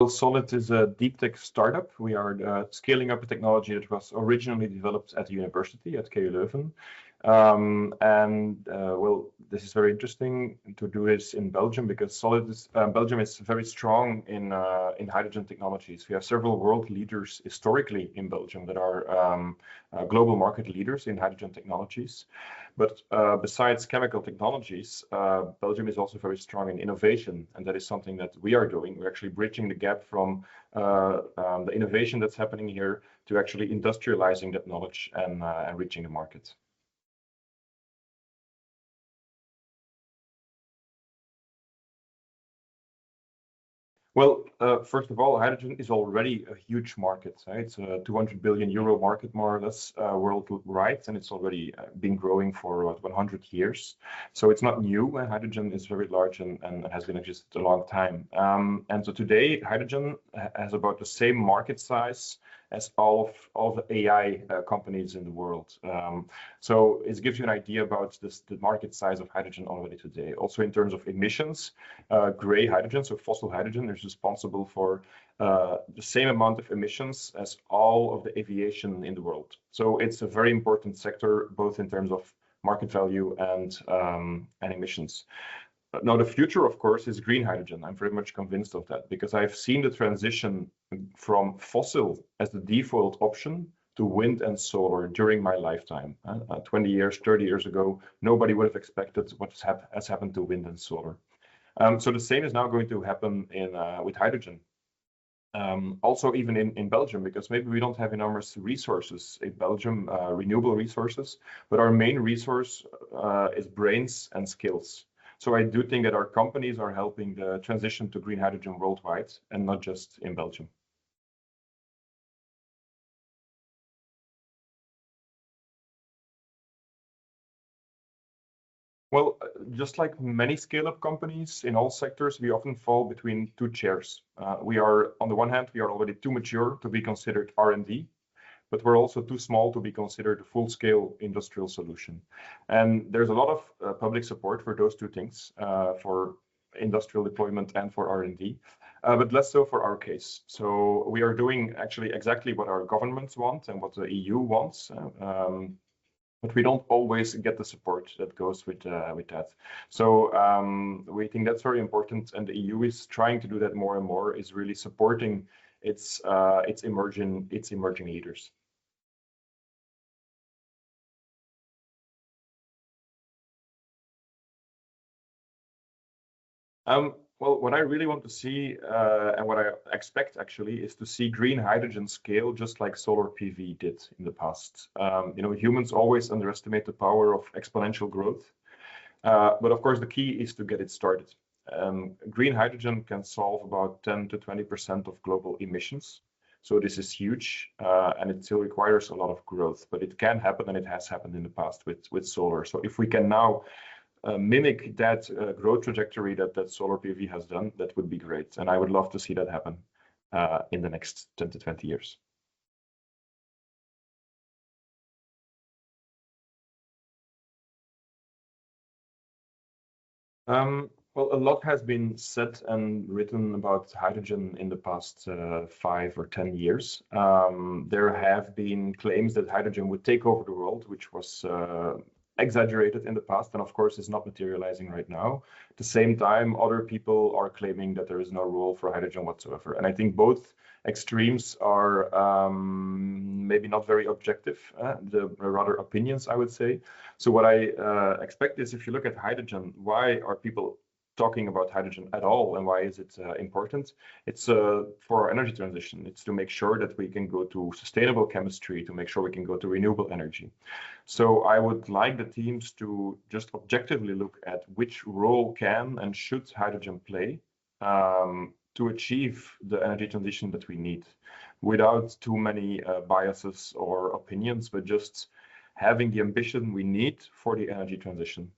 Solhyd is a deep tech startup. We are scaling up a technology that was originally developed at the university at KU Leuven. This is very interesting to do this in Belgium because Belgium is very strong in hydrogen technologies. We have several world leaders historically in Belgium that are global market leaders in hydrogen technologies. But besides chemical technologies, Belgium is also very strong in innovation, and that is something that we are doing. We're actually bridging the gap from the innovation that's happening here to actually industrializing that knowledge and reaching the market. Well, first of all, hydrogen is already a huge market, right? It's a 200 billion euro market, more or less, worldwide, and it's already been growing for about 100 years. So it's not new. Hydrogen is very large and has been existed a long time. And so today, hydrogen has about the same market size as all the AI companies in the world. So it gives you an idea about the market size of hydrogen already today. Also in terms of emissions, gray hydrogen, so fossil hydrogen, is responsible for the same amount of emissions as all of the aviation in the world. So it's a very important sector, both in terms of market value and emissions. Now, the future, of course, is green hydrogen. I'm very much convinced of that because I've seen the transition from fossil as the default option to wind and solar during my lifetime. 20 years, 30 years ago, nobody would have expected what has happened to wind and solar. So the same is now going to happen with hydrogen. Also, even in Belgium, because maybe we don't have enormous resources in Belgium, renewable resources, but our main resource is brains and skills. So I do think that our companies are helping the transition to green hydrogen worldwide and not just in Belgium. Well, just like many scale-up companies in all sectors, we often fall between two chairs. On the one hand, we are already too mature to be considered R&D, but we're also too small to be considered a full-scale industrial solution. And there's a lot of public support for those two things, for industrial deployment and for R&D, but less so for our case. So we are doing actually exactly what our governments want and what the EU wants, but we don't always get the support that goes with that. So we think that's very important, and the EU is trying to do that more and more, is really supporting its emerging leaders. Well, what I really want to see, and what I expect actually, is to see green hydrogen scale just like solar PV did in the past. Humans always underestimate the power of exponential growth. But of course, the key is to get it started. Green hydrogen can solve about 10 to 20% of global emissions. So this is huge, and it still requires a lot of growth, but it can happen, and it has happened in the past with solar. So if we can now mimic that growth trajectory that solar PV has done, that would be great. And I would love to see that happen in the next 10 to 20 years. Well, a lot has been said and written about hydrogen in the past 5 or 10 years. There have been claims that hydrogen would take over the world, which was exaggerated in the past, and of course is not materializing right now. At the same time, other people are claiming that there is no role for hydrogen whatsoever. And I think both extremes are maybe not very objective, rather opinions, I would say. So what I expect is, if you look at hydrogen, why are people talking about hydrogen at all, and why is it important? It's for our energy transition. It's to make sure that we can go to sustainable chemistry, to make sure we can go to renewable energy. So I would like the teams to just objectively look at which role can and should hydrogen play to achieve the energy transition that we need, without too many biases or opinions, but just having the ambition we need for the energy transition.